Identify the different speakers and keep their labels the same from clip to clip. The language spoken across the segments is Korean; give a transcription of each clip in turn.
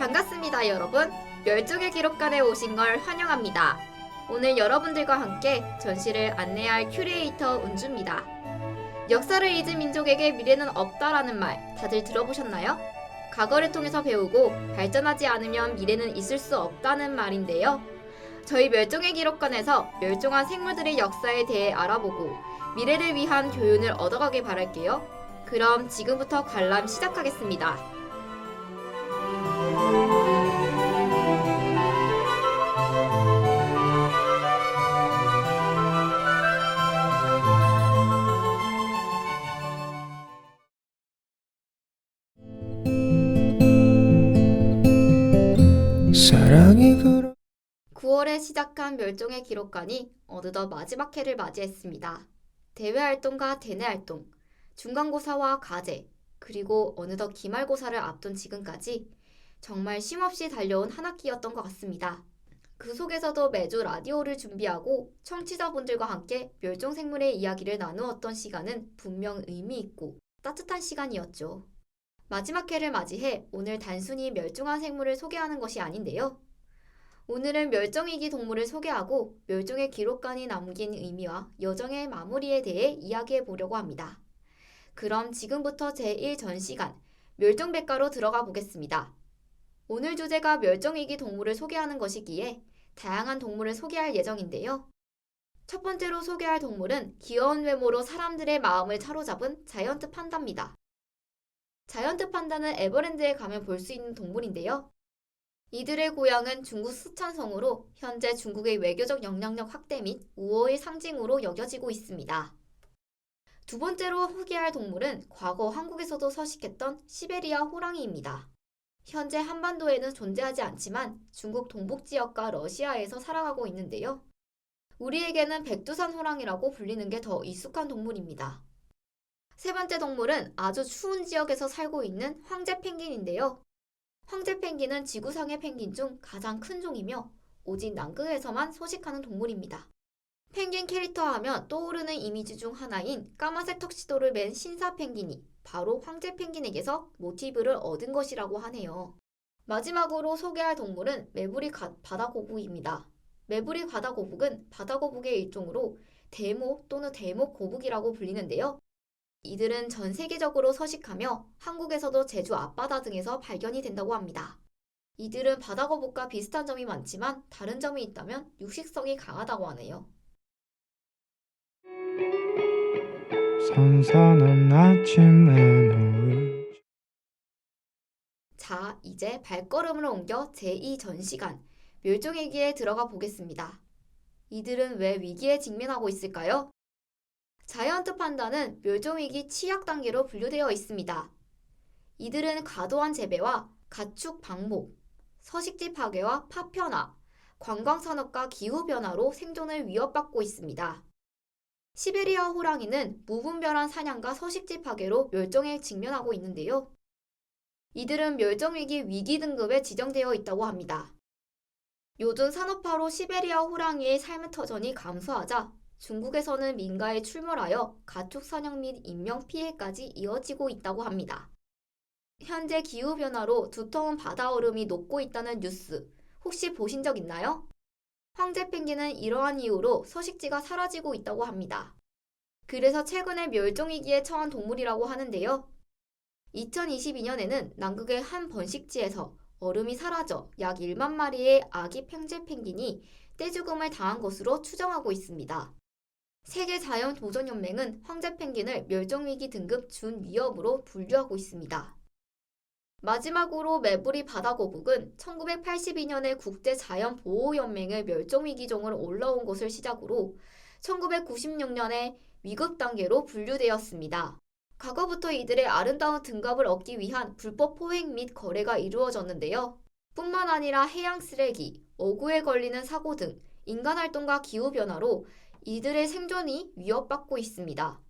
Speaker 1: 반갑습니다, 여러분. 멸종의 기록관에 오신 걸 환영합니다. 오늘 여러분들과 함께 전시를 안내할 큐레이터 은주입니다. 역사를 잊은 민족에게 미래는 없다라는 말 다들 들어보셨나요? 과거를 통해서 배우고 발전하지 않으면 미래는 있을 수 없다는 말인데요. 저희 멸종의 기록관에서 멸종한 생물들의 역사에 대해 알아보고 미래를 위한 교훈을 얻어가길 바랄게요. 그럼 지금부터 관람 시작하겠습니다.
Speaker 2: 사랑이 그러
Speaker 1: 9월에 시작한 멸종의 기록관이 어느덧 마지막 해를 맞이했습니다. 대외 활동과 대내 활동, 중간고사와 과제, 그리고 어느덧 기말고사를 앞둔 지금까지 정말 쉼없이 달려온 한 학기였던 것 같습니다. 그 속에서도 매주 라디오를 준비하고 청취자분들과 함께 멸종생물의 이야기를 나누었던 시간은 분명 의미 있고 따뜻한 시간이었죠. 마지막 해를 맞이해 오늘 단순히 멸종한 생물을 소개하는 것이 아닌데요. 오늘은 멸종위기 동물을 소개하고 멸종의 기록관이 남긴 의미와 여정의 마무리에 대해 이야기해 보려고 합니다. 그럼 지금부터 제1전시관 멸종백과로 들어가 보겠습니다. 오늘 주제가 멸종위기 동물을 소개하는 것이기에 다양한 동물을 소개할 예정인데요. 첫 번째로 소개할 동물은 귀여운 외모로 사람들의 마음을 사로잡은 자이언트 판다입니다. 자이언트 판다는 에버랜드에 가면 볼 수 있는 동물인데요. 이들의 고향은 중국 쓰촨성으로 현재 중국의 외교적 영향력 확대 및 우호의 상징으로 여겨지고 있습니다. 두 번째로 소개할 동물은 과거 한국에서도 서식했던 시베리아 호랑이입니다. 현재 한반도에는 존재하지 않지만 중국 동북지역과 러시아에서 살아가고 있는데요. 우리에게는 백두산 호랑이라고 불리는 게 더 익숙한 동물입니다. 세 번째 동물은 아주 추운 지역에서 살고 있는 황제 펭귄인데요. 황제 펭귄은 지구상의 펭귄 중 가장 큰 종이며 오직 남극에서만 서식하는 동물입니다. 펭귄 캐릭터 하면 떠오르는 이미지 중 하나인 까만색 턱시도를 맨 신사 펭귄이 바로 황제 펭귄에게서 모티브를 얻은 것이라고 하네요. 마지막으로 소개할 동물은 메부리 바다거북입니다. 메부리 바다거북은 바다거북의 일종으로 대모 또는 대목거북이라고 불리는데요. 이들은 전 세계적으로 서식하며 한국에서도 제주 앞바다 등에서 발견이 된다고 합니다. 이들은 바다거북과 비슷한 점이 많지만 다른 점이 있다면 육식성이 강하다고 하네요.
Speaker 2: 선선한 아침에 노을
Speaker 1: 자, 이제 발걸음을 옮겨 제2전시관 멸종위기에 들어가 보겠습니다. 이들은 왜 위기에 직면하고 있을까요? 자이언트 판다는 멸종위기 취약 단계로 분류되어 있습니다. 이들은 과도한 재배와 가축 방목, 서식지 파괴와 파편화, 관광산업과 기후변화로 생존을 위협받고 있습니다. 시베리아 호랑이는 무분별한 사냥과 서식지 파괴로 멸종에 직면하고 있는데요. 이들은 멸종위기 위기 등급에 지정되어 있다고 합니다. 요즘 산업화로 시베리아 호랑이의 삶의 터전이 감소하자 중국에서는 민가에 출몰하여 가축 사냥 및 인명 피해까지 이어지고 있다고 합니다. 현재 기후변화로 두터운 바다 얼음이 녹고 있다는 뉴스 혹시 보신 적 있나요? 황제 펭귄은 이러한 이유로 서식지가 사라지고 있다고 합니다. 그래서 최근에 멸종위기에 처한 동물이라고 하는데요. 2022년에는 남극의 한 번식지에서 얼음이 사라져 약 1만 마리의 아기 황제 펭귄이 떼죽음을 당한 것으로 추정하고 있습니다. 세계자연보전연맹은 황제 펭귄을 멸종위기 등급 준위협으로 분류하고 있습니다. 마지막으로 메부리 바다거북은 1982년에 국제자연보호연맹의 멸종위기종으로 올라온 것을 시작으로 1996년에 위급 단계로 분류되었습니다. 과거부터 이들의 아름다운 등급을 얻기 위한 불법 포획 및 거래가 이루어졌는데요. 뿐만 아니라 해양 쓰레기, 어구에 걸리는 사고 등 인간활동과 기후변화로 이들의 생존이 위협받고 있습니다.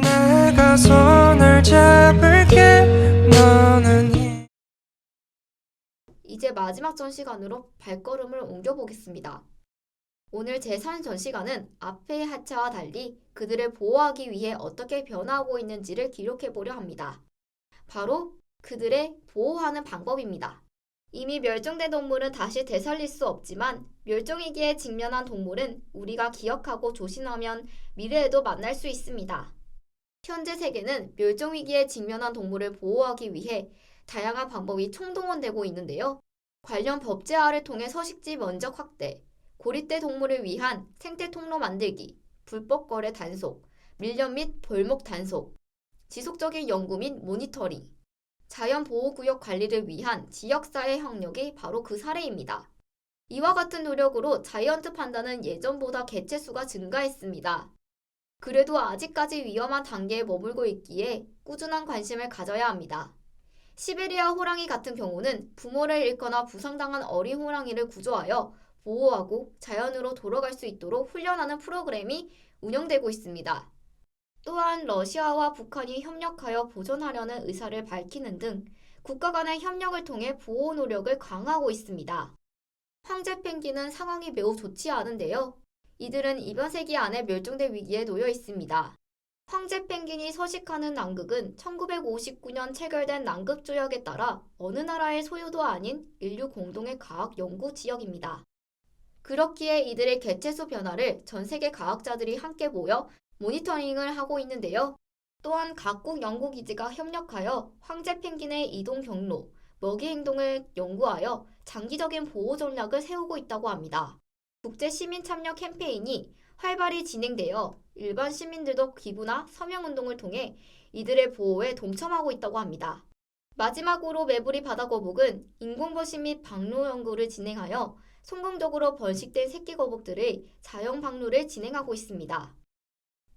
Speaker 2: 내가 손을 잡을게 너는
Speaker 1: 이제 마지막 전시관으로 발걸음을 옮겨보겠습니다. 오늘 제3전시관은 앞의 하차와 달리 그들을 보호하기 위해 어떻게 변화하고 있는지를 기록해보려 합니다. 바로 그들의 보호하는 방법입니다. 이미 멸종된 동물은 다시 되살릴 수 없지만 멸종위기에 직면한 동물은 우리가 기억하고 조심하면 미래에도 만날 수 있습니다. 현재 세계는 멸종위기에 직면한 동물을 보호하기 위해 다양한 방법이 총동원되고 있는데요. 관련 법 제화를 통해 서식지 면적 확대, 고립대 동물을 위한 생태 통로 만들기, 불법 거래 단속, 밀렵 및 벌목 단속, 지속적인 연구 및 모니터링, 자연보호구역 관리를 위한 지역사회 협력이 바로 그 사례입니다. 이와 같은 노력으로 자이언트 판다는 예전보다 개체수가 증가했습니다. 그래도 아직까지 위험한 단계에 머물고 있기에 꾸준한 관심을 가져야 합니다. 시베리아 호랑이 같은 경우는 부모를 잃거나 부상당한 어린 호랑이를 구조하여 보호하고 자연으로 돌아갈 수 있도록 훈련하는 프로그램이 운영되고 있습니다. 또한 러시아와 북한이 협력하여 보존하려는 의사를 밝히는 등 국가 간의 협력을 통해 보호 노력을 강화하고 있습니다. 황제 펭귄은 상황이 매우 좋지 않은데요. 이들은 이번 세기 안에 멸종될 위기에 놓여 있습니다. 황제 펭귄이 서식하는 남극은 1959년 체결된 남극조약에 따라 어느 나라의 소유도 아닌 인류 공동의 과학 연구 지역입니다. 그렇기에 이들의 개체수 변화를 전 세계 과학자들이 함께 모여 모니터링을 하고 있는데요. 또한 각국 연구기지가 협력하여 황제 펭귄의 이동 경로, 먹이 행동을 연구하여 장기적인 보호 전략을 세우고 있다고 합니다. 국제 시민 참여 캠페인이 활발히 진행되어 일반 시민들도 기부나 서명운동을 통해 이들의 보호에 동참하고 있다고 합니다. 마지막으로 메부리 바다거북은 인공번식 및 방류 연구를 진행하여 성공적으로 번식된 새끼 거북들의 자연 방류를 진행하고 있습니다.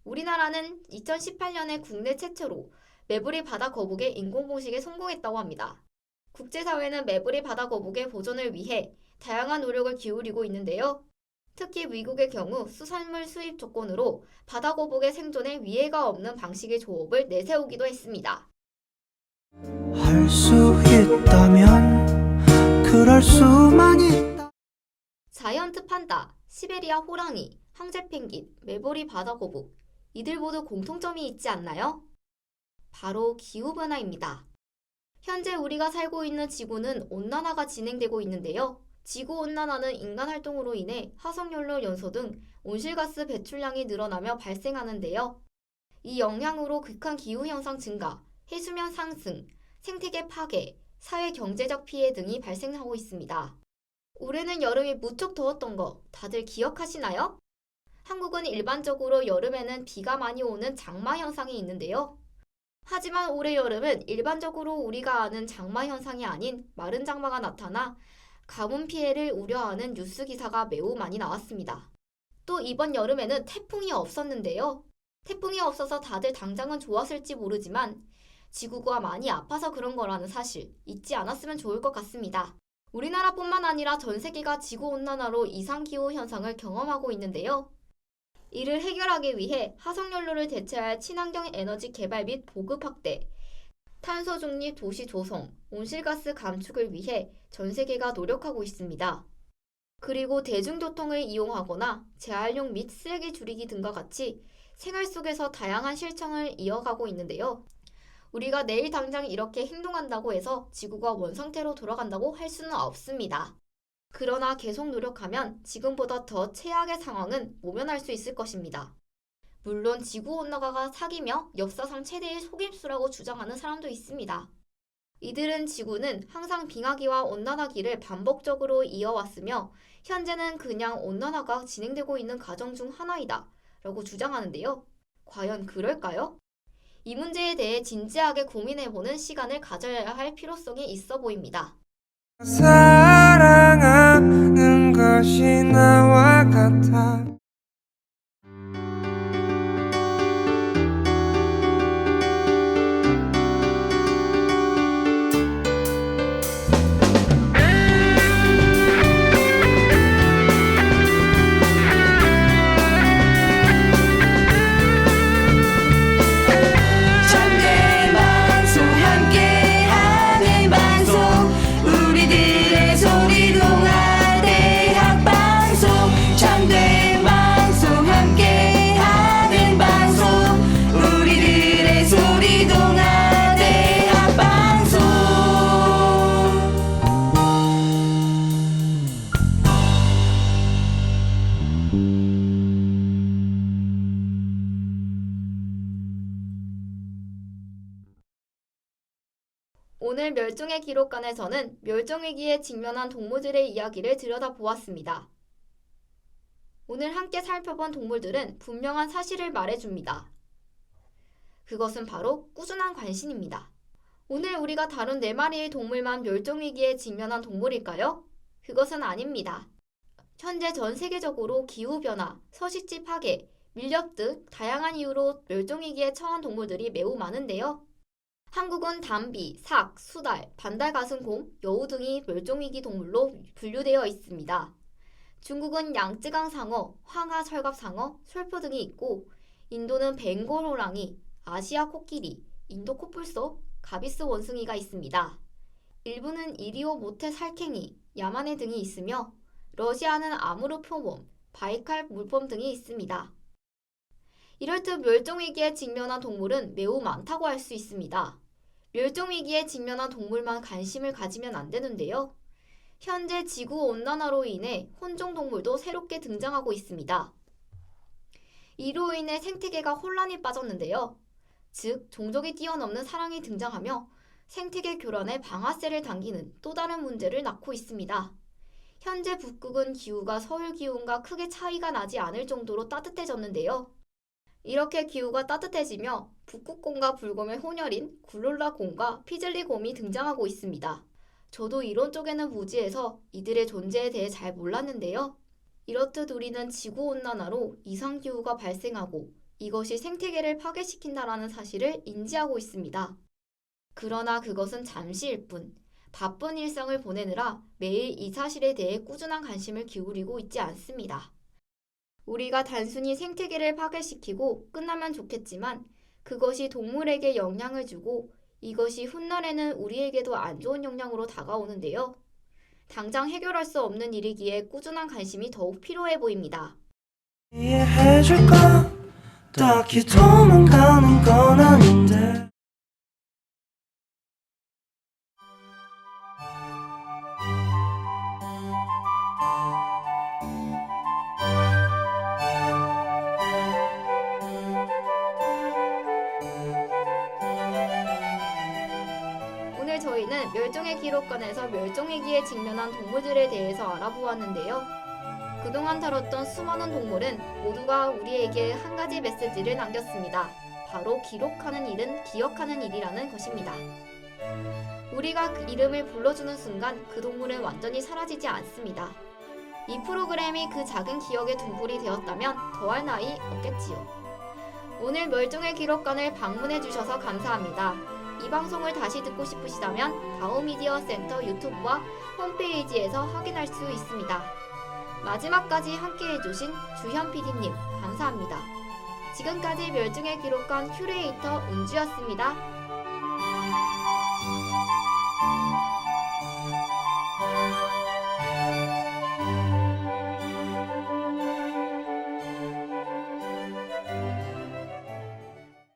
Speaker 1: 우리나라는 2018년에 국내 최초로 메부리 바다거북의 인공번식에 성공했다고 합니다. 국제사회는 메부리 바다거북의 보존을 위해 다양한 노력을 기울이고 있는데요. 특히 미국의 경우 수산물 수입 조건으로 바다거북의 생존에 위해가 없는 방식의 조업을 내세우기도 했습니다.
Speaker 2: 할 수 있다면 그럴 수만 있다.
Speaker 1: 자이언트 판다, 시베리아 호랑이, 황제 펭귄, 메부리 바다거북 이들 모두 공통점이 있지 않나요? 바로 기후변화입니다. 현재 우리가 살고 있는 지구는 온난화가 진행되고 있는데요. 지구온난화는 인간 활동으로 인해 화석연료 연소 등 온실가스 배출량이 늘어나며 발생하는데요. 이 영향으로 극한 기후현상 증가, 해수면 상승, 생태계 파괴, 사회 경제적 피해 등이 발생하고 있습니다. 올해는 여름이 무척 더웠던 거 다들 기억하시나요? 한국은 일반적으로 여름에는 비가 많이 오는 장마 현상이 있는데요. 하지만 올해 여름은 일반적으로 우리가 아는 장마 현상이 아닌 마른 장마가 나타나 가뭄 피해를 우려하는 뉴스 기사가 매우 많이 나왔습니다. 또 이번 여름에는 태풍이 없었는데요. 태풍이 없어서 다들 당장은 좋았을지 모르지만 지구가 많이 아파서 그런 거라는 사실 잊지 않았으면 좋을 것 같습니다. 우리나라뿐만 아니라 전 세계가 지구온난화로 이상기후 현상을 경험하고 있는데요. 이를 해결하기 위해 화석연료를 대체할 친환경 에너지 개발 및 보급 확대, 탄소 중립 도시 조성, 온실가스 감축을 위해 전 세계가 노력하고 있습니다. 그리고 대중교통을 이용하거나 재활용 및 쓰레기 줄이기 등과 같이 생활 속에서 다양한 실천을 이어가고 있는데요. 우리가 내일 당장 이렇게 행동한다고 해서 지구가 원상태로 돌아간다고 할 수는 없습니다. 그러나 계속 노력하면 지금보다 더 최악의 상황은 모면할 수 있을 것입니다. 물론 지구온난화가 사기며 역사상 최대의 속임수라고 주장하는 사람도 있습니다. 이들은 지구는 항상 빙하기와 온난화기를 반복적으로 이어왔으며 현재는 그냥 온난화가 진행되고 있는 과정 중 하나이다 라고 주장하는데요. 과연 그럴까요? 이 문제에 대해 진지하게 고민해보는 시간을 가져야 할 필요성이 있어 보입니다.
Speaker 2: 사랑하는 것이 나와 같아.
Speaker 3: 우리들의 소리 동아대학방송 참된
Speaker 1: 오늘 멸종의 기록관에서는 멸종위기에 직면한 동물들의 이야기를 들여다보았습니다. 오늘 함께 살펴본 동물들은 분명한 사실을 말해줍니다. 그것은 바로 꾸준한 관심입니다. 오늘 우리가 다룬 4마리의 동물만 멸종위기에 직면한 동물일까요? 그것은 아닙니다. 현재 전 세계적으로 기후변화, 서식지 파괴, 밀렵 등 다양한 이유로 멸종위기에 처한 동물들이 매우 많은데요. 한국은 담비, 삭, 수달, 반달가슴곰, 여우 등이 멸종위기 동물로 분류되어 있습니다. 중국은 양쯔강 상어, 황하 철갑상어, 솔포 등이 있고 인도는 벵골 호랑이, 아시아 코끼리, 인도 코뿔소, 가비스 원숭이가 있습니다. 일부는 이리오 모태 살쾡이, 야마네 등이 있으며 러시아는 아무르 표범, 바이칼 물범 등이 있습니다. 이렇듯 멸종위기에 직면한 동물은 매우 많다고 할 수 있습니다. 멸종위기에 직면한 동물만 관심을 가지면 안 되는데요. 현재 지구온난화로 인해 혼종동물도 새롭게 등장하고 있습니다. 이로 인해 생태계가 혼란에 빠졌는데요. 즉, 종족이 뛰어넘는 사랑이 등장하며 생태계 교란에 방아쇠를 당기는 또 다른 문제를 낳고 있습니다. 현재 북극은 기후가 서울 기온과 크게 차이가 나지 않을 정도로 따뜻해졌는데요. 이렇게 기후가 따뜻해지며 북극곰과 불곰의 혼혈인 굴롤라곰과 피즐리곰이 등장하고 있습니다. 저도 이론 쪽에는 무지해서 이들의 존재에 대해 잘 몰랐는데요. 이렇듯 우리는 지구온난화로 이상기후가 발생하고 이것이 생태계를 파괴시킨다라는 사실을 인지하고 있습니다. 그러나 그것은 잠시일 뿐, 바쁜 일상을 보내느라 매일 이 사실에 대해 꾸준한 관심을 기울이고 있지 않습니다. 우리가 단순히 생태계를 파괴시키고 끝나면 좋겠지만 그것이 동물에게 영향을 주고 이것이 훗날에는 우리에게도 안 좋은 영향으로 다가오는데요. 당장 해결할 수 없는 일이기에 꾸준한 관심이 더욱 필요해 보입니다.
Speaker 2: 이해해줄까? 딱히 도망가는 건 아닌데
Speaker 1: 오늘 저희는 멸종의 기록관에서 멸종위기에 직면한 동물들에 대해서 알아보았는데요. 그동안 다뤘던 수많은 동물은 모두가 우리에게 한 가지 메시지를 남겼습니다. 바로 기록하는 일은 기억하는 일이라는 것입니다. 우리가 그 이름을 불러주는 순간 그 동물은 완전히 사라지지 않습니다. 이 프로그램이 그 작은 기억의 등불이 되었다면 더할 나위 없겠지요. 오늘 멸종의 기록관을 방문해 주셔서 감사합니다. 이 방송을 다시 듣고 싶으시다면 다우미디어 센터 유튜브와 홈페이지에서 확인할 수 있습니다. 마지막까지 함께해주신 주현 PD님 감사합니다. 지금까지 멸종의 기록관 큐레이터 은주였습니다.